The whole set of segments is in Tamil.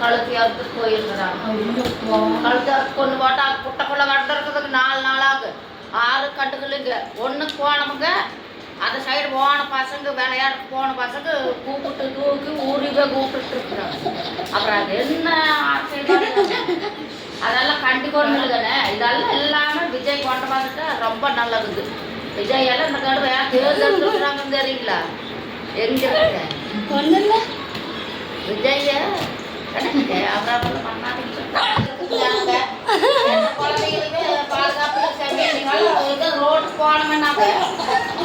கழுத்தி அறுத்து போயிருக்கிறாங்க. கழுத்தி அறுத்து கொண்டு போட்டா குட்டைக்குள்ள கட்டுறதுக்கு 4 நாளாக 6 கட்டுகளுங்க. ஒன்றுக்கு போனவங்க அந்த சைடு போன பசங்க விளையாட்டு போன பசங்க கூப்பிட்டு தூக்கி ஊறிவே கூப்பிட்டு இருக்கிறாங்க. அப்புறம் அது என்ன அதெல்லாம் கண்டிக்கணும் தானே. இதெல்லாம் எல்லாமே விஜய் கொண்டு வந்துட்டு ரொம்ப நல்லது. விஜய் எல்லாம் இந்த கடை தேர்ந்தெடுத்துறாங்கன்னு தெரியுங்களா? எங்க விஜய அப்புறம் பண்ணாதீங்க. குழந்தைகளுக்கு பாதுகாப்பு ரோடு போனோம்னாக்க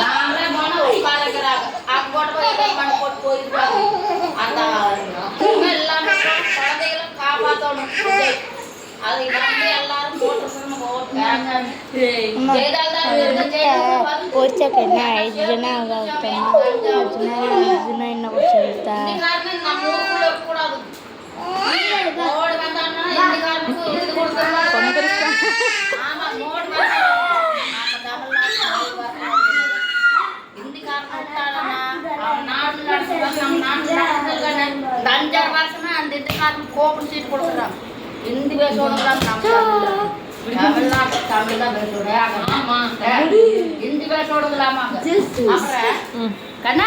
நாங்களே போனா உட்காந்துக்கிறாங்க. அவங்க போய் மண் போட்டு போயிருக்காங்க. அந்த எல்லாமே குழந்தைகளும் காப்பாற்றணும். அது வந்து எல்லாரும் அஞ்சாறு வருஷமே அந்த இதுக்காரன் கோபம் சீட்டு கொடுக்குறாங்க. ஹிந்தி பேசணும் தமிழ்நாட்டு தமிழ் தான் பேசுறேன். ஹிந்தி பேசணுங்களாமாங்க. அப்புறம் கண்ணா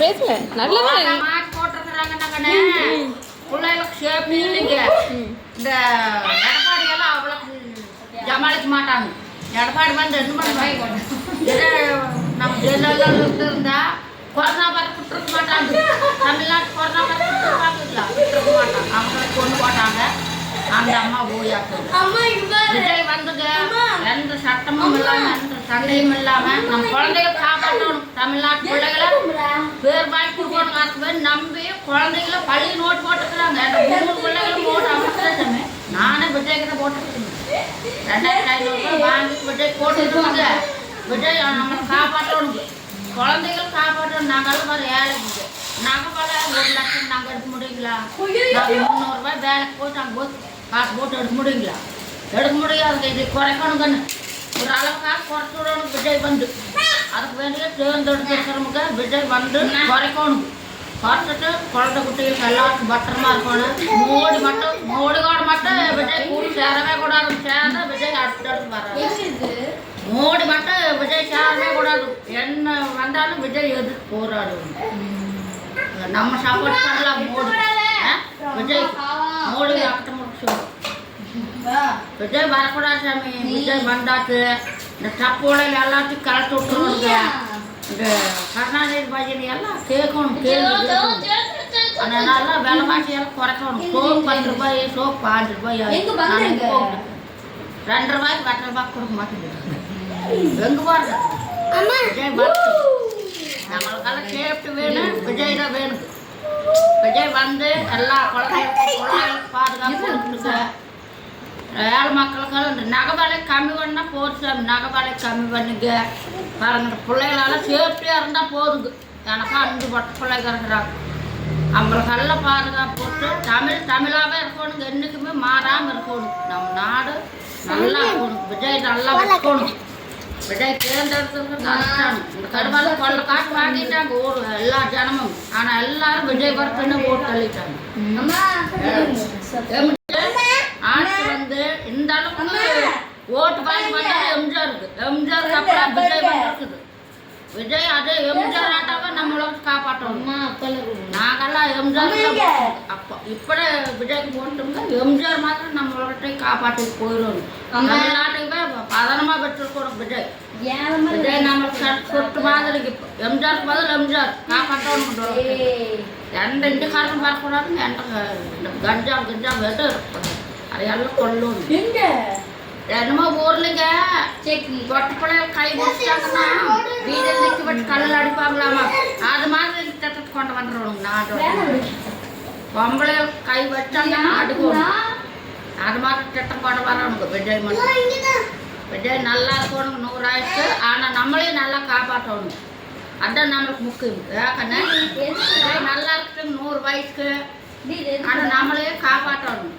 பேசுங்க நல்லதா மாட்டு போட்டிருக்கிறாங்கண்ணா கண்ணே. பிள்ளைகளுக்கு சேஃப்டி இல்லைங்க. இந்த எடப்பாடி எல்லாம் அவ்வளோ சமாளிக்க மாட்டாங்க. எடப்பாடி வந்து என்ன பண்ணுவாங்க? நம்ம ஜெயலலிதா இருந்தா கொரோனா பார்த்து விட்டுருக்க மாட்டாங்க. தமிழ்நாட்டு கொரோனா பார்த்து விட்டுருவாங்களா? விட்டுருக்க மாட்டாங்க. அவங்க கொண்டு போட்டாங்க. அந்த அம்மா போயாக்கும் விஜய் வந்துங்க. எந்த சட்டமும் இல்லாம எந்த சண்டையும் இல்லாம நம்ம குழந்தைகளை காப்பாற்றணும். தமிழ்நாட்டு பிள்ளைகளை பேர் வாங்கி கொடுக்கணும். அது பேர் நம்பி குழந்தைகளை பள்ளி நோட்டு போட்டுக்கிறாங்க. 3 பிள்ளைகளும் போட்டு அமைச்சிருக்கேன். நானே விஜய் கிட்ட போட்டுருக்கேன். 2500 வாங்கி விஜய் போட்டுருக்காங்க. விஜய் நம்மளை காப்பாற்றணும். குழந்தைகள் காப்பாற்றணும். நாங்களும் வர ஏழைக்கு நாங்கள் வர 1 லட்சம் நாங்கள் எடுக்க முடியுங்களா? 300 ரூபாய் வேலைக்கு போட்டு அங்கே போட்டு காசு போட்டு எடுக்க முடியுங்களா? எடுக்க முடியாது. இது குறைக்கணுங்கன்னு ஒரு அளவுக்காக குறைச்சி விடணும். விஜய் வந்து அதுக்கு வேண்டிய தேர்ந்தெடுத்துருக்கிறவங்க விஜய் வந்து குறைக்கணும். குறைச்சிட்டு குழந்தை குட்டிகளுக்கு எல்லாருக்கும் பத்திரமா இருக்கணும். மோடியோட மட்டும் விஜய் கூடி சேரவே கூடாது. சேர்ந்தா விஜய் அடுத்து வர்றாரு. மோடி மட்டும் விஜய் சேரவே கூடாது. என்ன வந்தாலும் விஜய் எதிர்த்து போராடுவோம். நம்ம சப்போர்ட் பண்ணலாம். விஜய் மோடி ஆகட்டும். விஜய் வரக்கூடாது சாமி. விஜய் வந்தாச்சு இந்த சப்போடையில் எல்லாத்தையும் கலத்து விட்டுருவாங்க. இந்த கருணாநிதி பஜனை எல்லாம் கேட்கணும். கேள்வி அதனால விலைவாசியெல்லாம் குறைக்கணும். சோப்பு 10 ரூபாய், சோப்பு 5 ரூபாய். 2 ரூபாய்க்கு 10 ரூபாய்க்கு கொடுக்க மாட்டேங்குது. எங்க பாருங்க விஜய் பார்த்து நம்மளுக்கெல்லாம் சேஃப்டி வேணும். விஜய் தான் வேணும். விஜய் வந்து எல்லா குழந்தைகளுக்கு பாதுகாப்பு இருக்குங்க. ஏழை மக்களுக்கெல்லாம் இந்த நகை விலை கம்மி பண்ணால் போதும் சாமி. நகை விலை கம்மி பண்ணுங்க. பாருங்க பிள்ளைகளெல்லாம் சேஃப்டியாக இருந்தால் போதுங்க. எனக்கும் 5 பட்டு பிள்ளைங்க இருக்கிறாங்க. அவங்களுக்கெல்லாம் பாதுகாப்பு போட்டு தமிழாகவே இருக்கணுங்க. என்றைக்குமே மாறாமல் இருக்கணும். நம்ம நாடு நல்லா இருக்கணும். விஜய் நல்லா இருக்கணும். விஜய் தேர்ந்தெடுத்துருக்கு கஷ்டம். இந்த கடுமையில கொள்ள காசு வாங்கிட்டாங்க எல்லா ஜனமும். ஆனால் எல்லாரும் விஜய் வரப்புன்னு ஓட்டு தள்ளிட்டாங்க. ஆட்சி வந்து இந்த அளவுக்கு ஓட்டு வாங்கி வந்தாலும் எம்ஜிஆருக்கு அப்புறம் விஜய் வந்துருக்குது. விஜய் அதே எம்ஜிஆர் ஆட்டாவை நம்மளுக்கு காப்பாற்றணும். நாங்கெல்லாம் எம்ஜிஆர் அப்போ இப்படி விஜய்க்கு போட்டோம்னா எம்ஜிஆர் மாத்திரம் நம்மள்கிட்ட காப்பாற்றிட்டு போயிடணும். தமிழ்நாட்டுக்குமே பதனமாக பெற்றிருக்கணும் விஜய். விஜய் நம்மளுக்கு சொட்டு மாதிரி எம்ஜிஆருக்கு பதில் எம்ஜிஆர் காப்பாற்றணும். எந்த இண்டிகாரம் பார்க்கக்கூடாதுங்க. எந்த கஞ்சா வெட்டு அதையெல்லாம் கொள்ளணும். என்னமோ ஊர்லங்க பொட்டப்படையில கை பிடிச்சாங்கன்னா வீட்டில் நிற்க வச்சு கல்லில் அடிப்பாங்களாமா. அது மாதிரி திட்டத்தை கொண்டு வந்துடணும். நாட்டோட பொம்பளைகள் கை வச்சாங்கன்னா அடிக்கணும். அது மாதிரி திட்டம் கொண்டு வரணுங்க. விஜய் மட்டும் விஜய் நல்லா இருக்கணும். 100 ஆயிடுச்சு. ஆனால் நம்மளையும் நல்லா காப்பாற்றணும். அதுதான் நம்மளுக்கு முக்கியம். ஏக்கண்ணே விஜய் நல்லா இருக்கு 100 வயசுக்கு. ஆனால் நம்மளையும் காப்பாற்றணும்.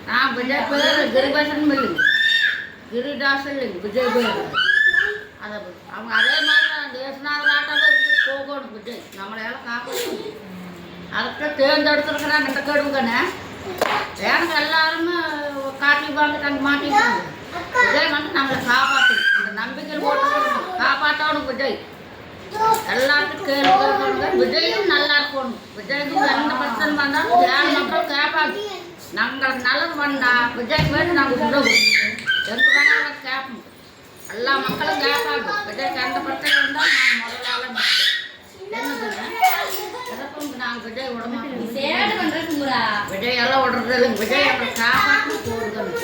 நான் விஜய் பேர் கிரிபாசன் இல்லைங்க. கிரிதாஸ் இல்லைங்க. விஜய் பேர் அதை அவங்க அதே மாதிரி தான் தேசநாதராட்டாவே போகணும். விஜய் நம்மளையெல்லாம் காப்பாற்றணும். அதுக்கு தேர்ந்தெடுத்துருக்குறாங்க. இந்த கடுவுக்கண்ணே எனக்கு எல்லாருமே காட்டி வந்துட்டு அங்கே மாட்டிட்டாங்க. விஜய் வந்து நம்மளை காப்பாற்று அந்த நம்பிக்கையில் போட்டு காப்பாற்றணும். விஜய் எல்லாத்துக்கும் கேளுங்க. விஜயும் நல்லா இருக்கணும். விஜய்க்கு எந்த பிரச்சனை வந்தாலும் ஏழு மக்கள் கேட்பாங்க. நாங்களுக்கு நல்லது பண்ணா விஜய்க்கு வேணும் நாங்கள் விடுவோம். எங்க வேணாலும் கேட்போம். எல்லா மக்களும் கேட்பாங்க. விஜய்க்கு எந்த பிரச்சனை இருந்தாலும் நாங்கள் முதலால நாங்கள் விஜய் விட மாட்டோம். விஜய் எல்லாம் விடுறது இல்லைங்க. விஜய் அப்புறம் காப்பாற்று போடுறது.